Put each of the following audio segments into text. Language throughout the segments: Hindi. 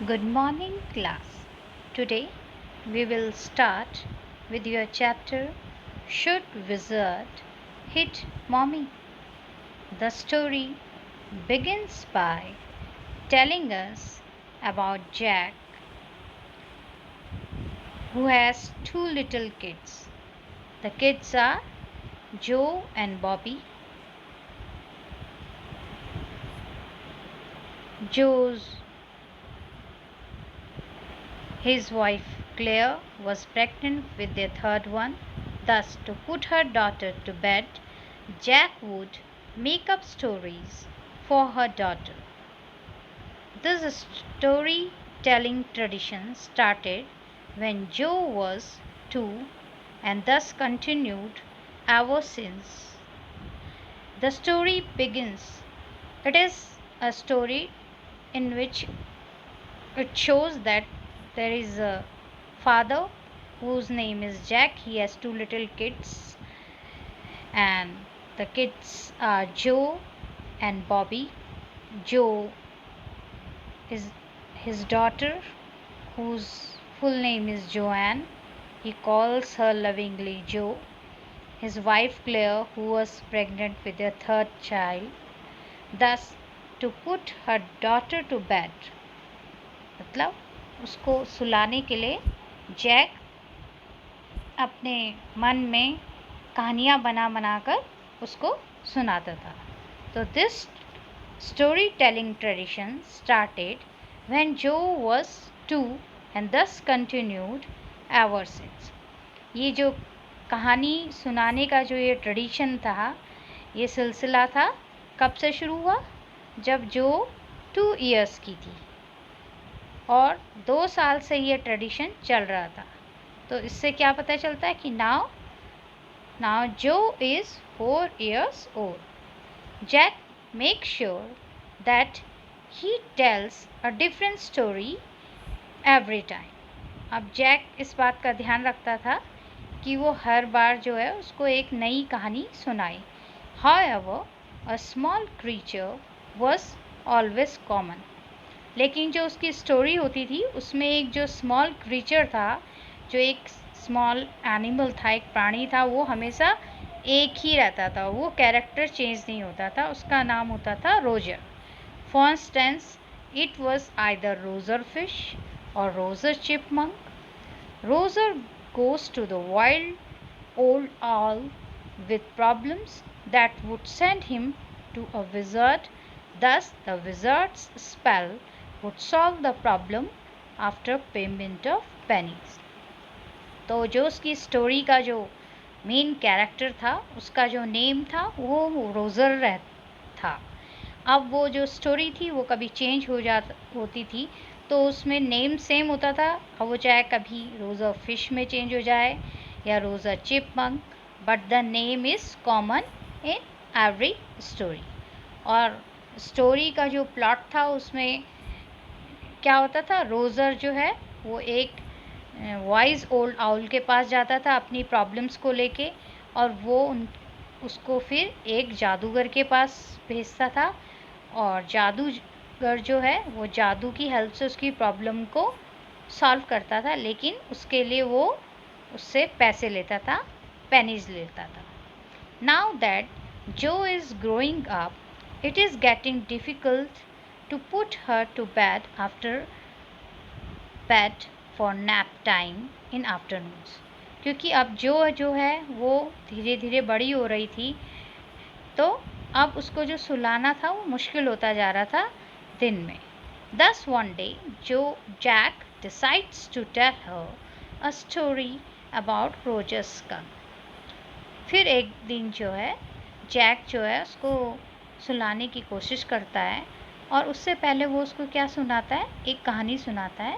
Good morning, class. Today we will start with your chapter Should Wizard Hit Mommy? The story begins by telling us about Jack, who has two little kids. The kids are Joe and Bobby. Joe's His wife Claire was pregnant with their third one. Thus, to put her daughter to bed, Jack would make up stories for her daughter. This storytelling tradition started when Joe was 2 and thus continued ever since. The story begins. It is a story in which it shows that there is a father whose name is Jack. He has two little kids, and the kids are Joe and Bobby. Joe is his daughter, whose full name is Joanne. He calls her lovingly Joe. His wife Claire, who was pregnant with their third child. Thus, to put her daughter to bed, मतलब उसको सुलाने के लिए जैक अपने मन में कहानियाँ बना बनाकर उसको सुनाता था. तो this story telling tradition started when जो वाज 2 एंड दस कंटिन्यूड एवर सिंस. ये जो कहानी सुनाने का जो ये ट्रेडिशन था, ये सिलसिला था, कब से शुरू हुआ? जब जो 2 इयर्स की थी और 2 साल से ये ट्रेडिशन चल रहा था. तो इससे क्या पता चलता है कि now Jo is 4 years old. Jack make sure that he tells a different story every time. अब जैक इस बात का ध्यान रखता था कि वो हर बार जो है उसको एक नई कहानी सुनाए. However, a small creature was always common. लेकिन जो उसकी स्टोरी होती थी उसमें एक जो स्मॉल क्रीचर था, जो एक स्मॉल एनिमल था, एक प्राणी था, वो हमेशा एक ही रहता था. वो कैरेक्टर चेंज नहीं होता था. उसका नाम होता था Roger. For instance, it was either Roger fish और Roger chipmunk. Roger goes to the wild old owl with problems that would send him to a wizard. Thus, the wizard's spell would solve the problem after payment of pennies. तो जो उसकी स्टोरी का जो मेन कैरेक्टर था, उसका जो नेम था वो रोज़र था. अब वो जो स्टोरी थी वो कभी चेंज होती थी, तो उसमें नेम सेम होता था. अब वो चाहे कभी रोज़र फिश में चेंज हो जाए या रोज़र chipmunk, but the name is common in every story. और स्टोरी का जो प्लॉट था उसमें क्या होता था? रोज़र जो है वो एक वाइज ओल्ड आउल के पास जाता था अपनी प्रॉब्लम्स को लेके, और वो उसको फिर एक जादूगर के पास भेजता था, और जादूगर जो है वो जादू की हेल्प से उसकी प्रॉब्लम को सॉल्व करता था, लेकिन उसके लिए वो उससे पैसे लेता था, पेनीज लेता था. नाउ दैट जो is growing up, it is getting difficult to put her to bed after bed for nap time in afternoons. क्योंकि अब जो है वो धीरे धीरे बड़ी हो रही थी, तो अब उसको जो सुलाना था वो मुश्किल होता जा रहा था दिन में. Thus one day Jack decides to tell her a story about Roger's skunk. फिर एक दिन जो है जैक जो है उसको सुलाने की कोशिश करता है, और उससे पहले वो उसको क्या सुनाता है? एक कहानी सुनाता है,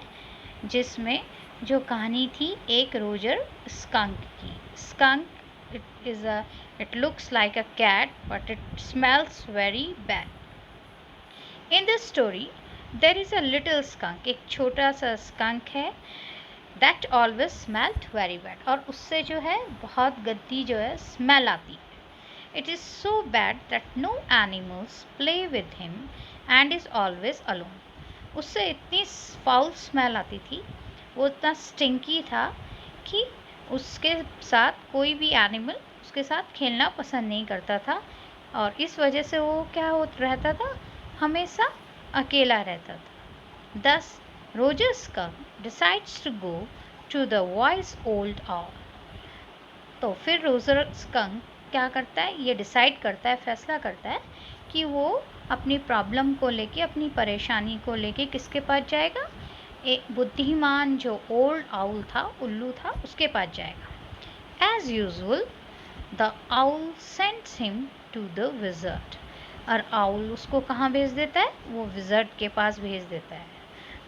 जिसमें जो कहानी थी एक रोजर स्कंक की. Skunk it looks like a cat but it smells very bad. In this story there is a little skunk. एक छोटा सा स्कंक है, that always smelled very bad. और उससे जो है बहुत गंदी जो है स्मेल आती है. It is so bad that no animals play with him and is always alone. उससे इतनी फाउल स्मेल आती थी, वो इतना स्टिंकी था कि उसके साथ कोई भी एनिमल उसके साथ खेलना पसंद नहीं करता था, और इस वजह से वो क्या हो रहता था, हमेशा अकेला रहता था। Thus Roger skunk decides to go to the wise old owl. तो फिर रोजर स्कंक क्या करता है, ये डिसाइड करता है, फैसला करता है कि वो अपनी प्रॉब्लम को लेके, अपनी परेशानी को लेके किसके पास जाएगा, एक बुद्धिमान जो ओल्ड आउल था, उल्लू था, उसके पास जाएगा। As usual the owl sends him to the wizard. और आउल उसको कहाँ भेज देता है, वो विज़र्ड के पास भेज देता है।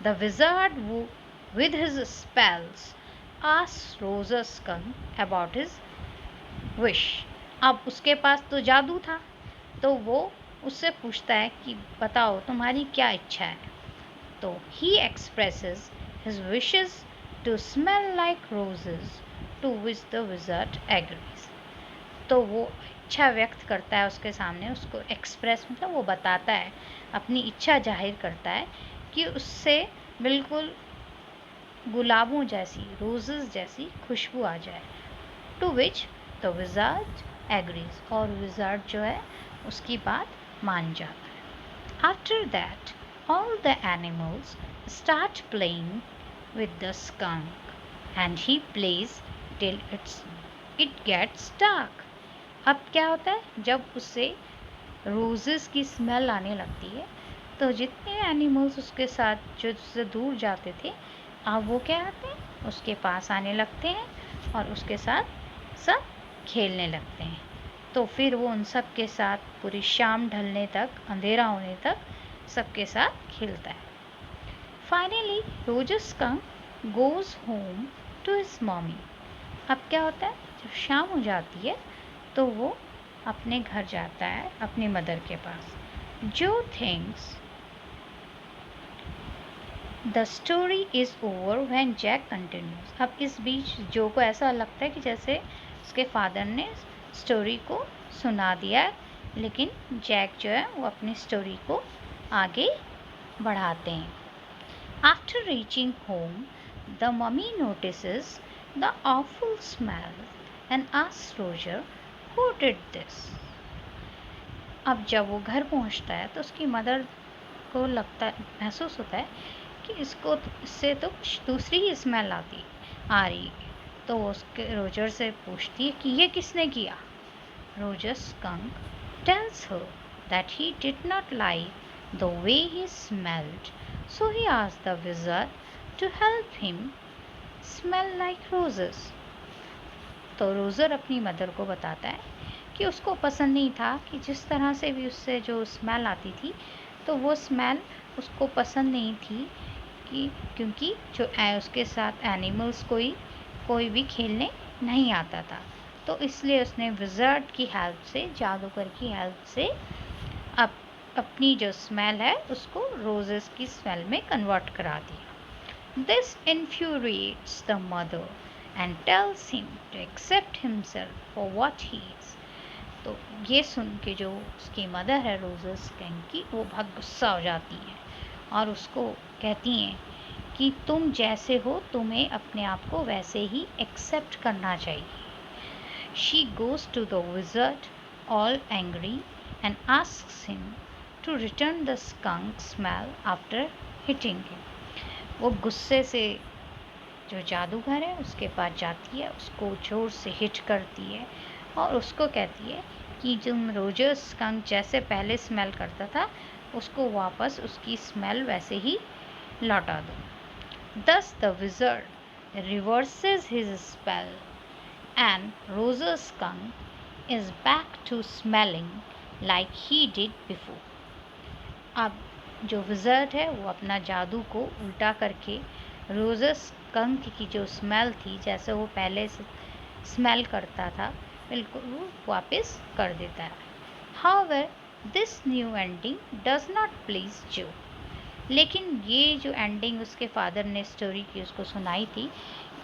द विज़र्ड वो with his spells asks Roger skunk about his wish. अब उसके पास तो जादू था, तो वो उससे पूछता है कि बताओ तुम्हारी क्या इच्छा है। तो he expresses his wishes to smell like roses, to which the wizard agrees. तो वो इच्छा व्यक्त करता है उसके सामने, उसको एक्सप्रेस मतलब वो बताता है, अपनी इच्छा जाहिर करता है कि उससे बिल्कुल गुलाबों जैसी, रोजेस जैसी खुशबू आ जाए। To which the wizard agrees, और विज़ार्ड जो है उसकी बात मान जाता है। After that all the animals start playing with the skunk and he plays till it gets dark. अब क्या होता है, जब उससे रोजेस की स्मेल आने लगती है, तो जितने एनिमल्स उसके साथ जो उससे दूर जाते थे, अब वो क्या आते हैं, उसके पास आने लगते हैं और उसके साथ सब खेलने लगते हैं। तो फिर वो उन सब के साथ पूरी शाम ढलने तक, अंधेरा होने तक सबके साथ खेलता है। Finally Roger skunk goes home to his mummy. अब क्या होता है, जब शाम हो जाती है तो वो अपने घर जाता है, अपनी मदर के पास। Jo thinks the story is over when Jack continues. अब इस बीच जो को ऐसा लगता है कि जैसे उसके फादर ने स्टोरी को सुना दिया, लेकिन जैक जो है वो अपनी स्टोरी को आगे बढ़ाते हैं। After reaching home the mummy notices the awful smell and asks Roger who did this. अब जब वो घर पहुंचता है तो उसकी मदर को लगता, महसूस होता है कि इससे तो कुछ दूसरी ही स्मेल आ रही है। तो वो उसके रोजर से पूछती है कि ये किसने किया। Roger skunk tells her that he did not like the way he smelled, so he asked the wizard to help him smell like roses. तो रोजर अपनी मदर को बताता है कि उसको पसंद नहीं था कि जिस तरह से भी उससे जो स्मेल आती थी, तो वो स्मेल उसको पसंद नहीं थी कि क्योंकि जो उसके साथ एनिमल्स कोई भी खेलने नहीं आता था। तो इसलिए उसने विज़र्ड की हेल्प से, जादूगर की हेल्प से अपनी जो स्मेल है उसको रोजेस की स्मेल में कन्वर्ट करा दिया। This infuriates the mother and tells him to accept himself for what he is. तो ये सुन के जो उसकी मदर है रोजर स्कंक की, वो बहुत गुस्सा हो जाती है और उसको कहती हैं कि तुम जैसे हो, तुम्हें अपने आप को वैसे ही एक्सेप्ट करना चाहिए। She goes to the wizard all angry and asks him to return the skunk smell after hitting him. वो गुस्से से जो जादूगर है उसके पास जाती है, उसको जोर से हिट करती है और उसको कहती है कि तुम रोजर स्कंक जैसे पहले स्मेल करता था, उसको वापस उसकी स्मेल वैसे ही लौटा दो। Thus the wizard reverses his spell and Roger Skunk is back to smelling like he did before. अब जो विज़र्ड है वो अपना जादू को उल्टा करके रोजर स्कंक की जो स्मेल थी, जैसे वो पहले से स्मेल करता था, बिल्कुल वो वापस कर देता है। However, this new ending does not please Joe. लेकिन ये जो एंडिंग उसके फादर ने स्टोरी की उसको सुनाई थी,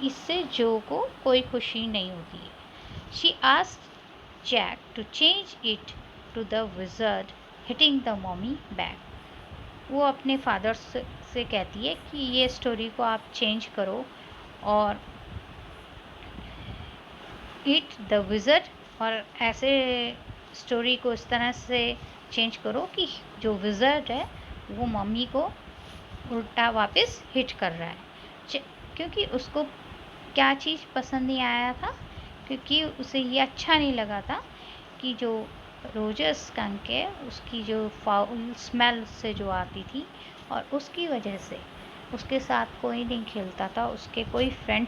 इससे जो को कोई खुशी नहीं होती है। She asked Jack to change it to the wizard hitting the mummy back. वो अपने फादर से कहती है कि ये स्टोरी को आप चेंज करो और ईट द विज़र्ड, और ऐसे स्टोरी को इस तरह से चेंज करो कि जो विज़र्ड है वो मम्मी को उल्टा वापस हिट कर रहा है। क्योंकि उसको क्या चीज़ पसंद नहीं आया था, क्योंकि उसे ये अच्छा नहीं लगा था कि जो रोजर स्कंक है उसकी जो फाउल स्मेल से जो आती थी, और उसकी वजह से उसके साथ कोई नहीं खेलता था, उसके कोई फ्रेंड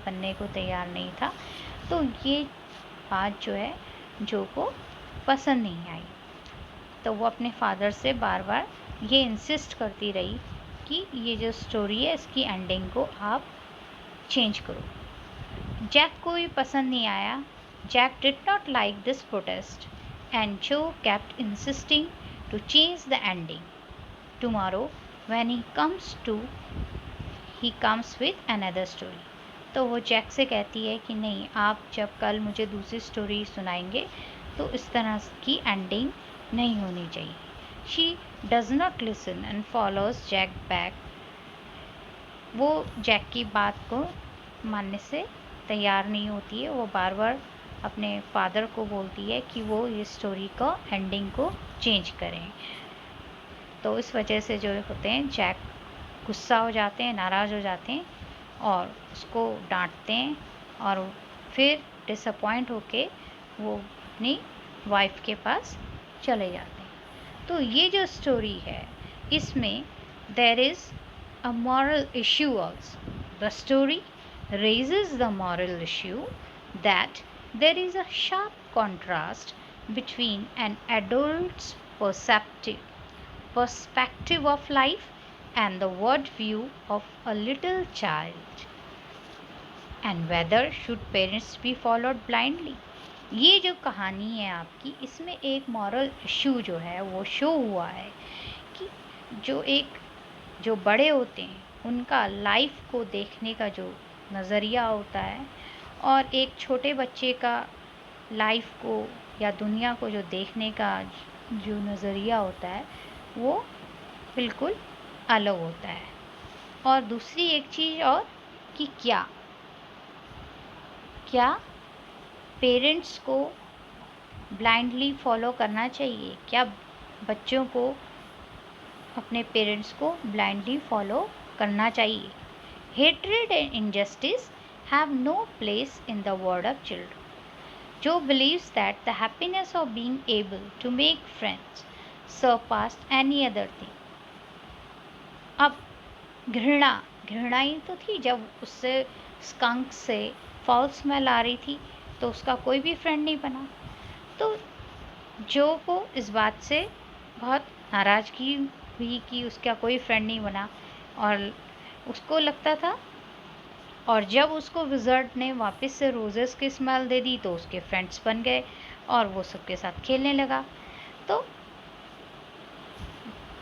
बनने को तैयार नहीं था। तो ये बात जो है जो को पसंद नहीं आई, तो वो अपने फादर से बार बार ये इंसिस्ट करती रही कि ये जो स्टोरी है इसकी एंडिंग को आप चेंज करो। जैक को भी पसंद नहीं आया। Jack did not like this protest and Jo kept insisting to change the ending. Tomorrow when he comes with another story. तो वो जैक से कहती है कि नहीं, आप जब कल मुझे दूसरी स्टोरी सुनाएंगे तो इस तरह की एंडिंग नहीं होनी चाहिए। She does not listen and follows Jack back. वो जैक की बात को मानने से तैयार नहीं होती है। वो बार बार अपने फादर को बोलती है कि वो ये स्टोरी का एंडिंग को चेंज करें। तो इस वजह से जो होते हैं जैक गुस्सा हो जाते हैं, नाराज़ हो जाते हैं और उसको डांटते हैं, और फिर डिसअपॉइंट होके वो अपनी वाइफ के पास चले जाते हैं। तो ये जो स्टोरी है इसमें there is a moral issue also. The story raises the moral issue that there is a sharp contrast between an adult's perspective of life and the world view of a little child, and whether should parents be followed blindly. ये जो कहानी है आपकी, इसमें एक मॉरल इशू जो है वो शो हुआ है कि जो बड़े होते हैं उनका लाइफ को देखने का जो नज़रिया होता है, और एक छोटे बच्चे का लाइफ को या दुनिया को जो देखने का जो नज़रिया होता है वो बिल्कुल अलग होता है। और दूसरी एक चीज़ और कि क्या पेरेंट्स को ब्लाइंडली फॉलो करना चाहिए, क्या बच्चों को अपने पेरेंट्स को ब्लाइंडली फॉलो करना चाहिए। Hatred and injustice have no place in the world of children. जो believes that the happiness of being able to make friends surpassed any other thing. अब घृणा ही तो थी, जब उससे स्कंक से फाउल स्मेल आ रही थी तो उसका कोई भी फ्रेंड नहीं बना। तो जो को इस बात से बहुत नाराज़गी हुई कि उसका कोई फ्रेंड नहीं बना, और उसको लगता था, और जब उसको विज़र्ड ने वापस से रोजेस की स्मेल दे दी तो उसके फ्रेंड्स बन गए और वो सबके साथ खेलने लगा। तो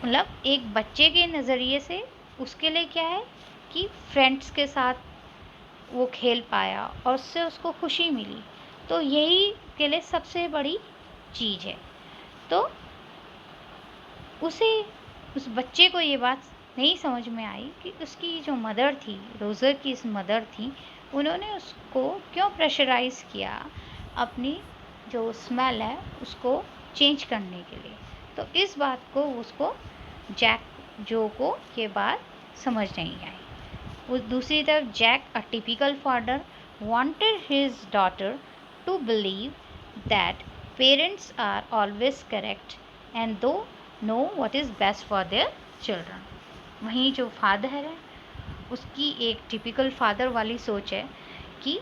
मतलब एक बच्चे के नज़रिए से उसके लिए क्या है कि फ्रेंड्स के साथ वो खेल पाया और उससे उसको खुशी मिली, तो यही के लिए सबसे बड़ी चीज़ है। तो उस बच्चे को ये बात नहीं समझ में आई कि उसकी जो मदर थी, रोज़र की इस मदर थी, उन्होंने उसको क्यों प्रेशराइज़ किया अपनी जो स्मेल है उसको चेंज करने के लिए। तो इस बात को उसको जो को ये बात समझ नहीं आई। उस दूसरी तरफ Jack, a typical father, wanted his daughter to believe that parents are always correct and though know what is best for their children. वहीं जो फादर है उसकी एक टिपिकल फादर वाली सोच है कि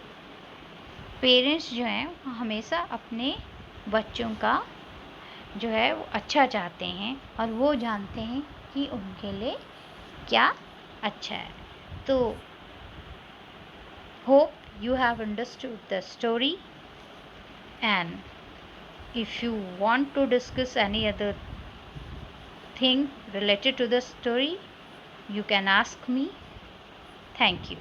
पेरेंट्स जो हैं वो हमेशा अपने बच्चों का जो है वो अच्छा चाहते हैं और वो जानते हैं कि उनके लिए क्या अच्छा है। तो hope you have understood the story, and if you want to discuss any other thing related to the story you can ask me. Thank you.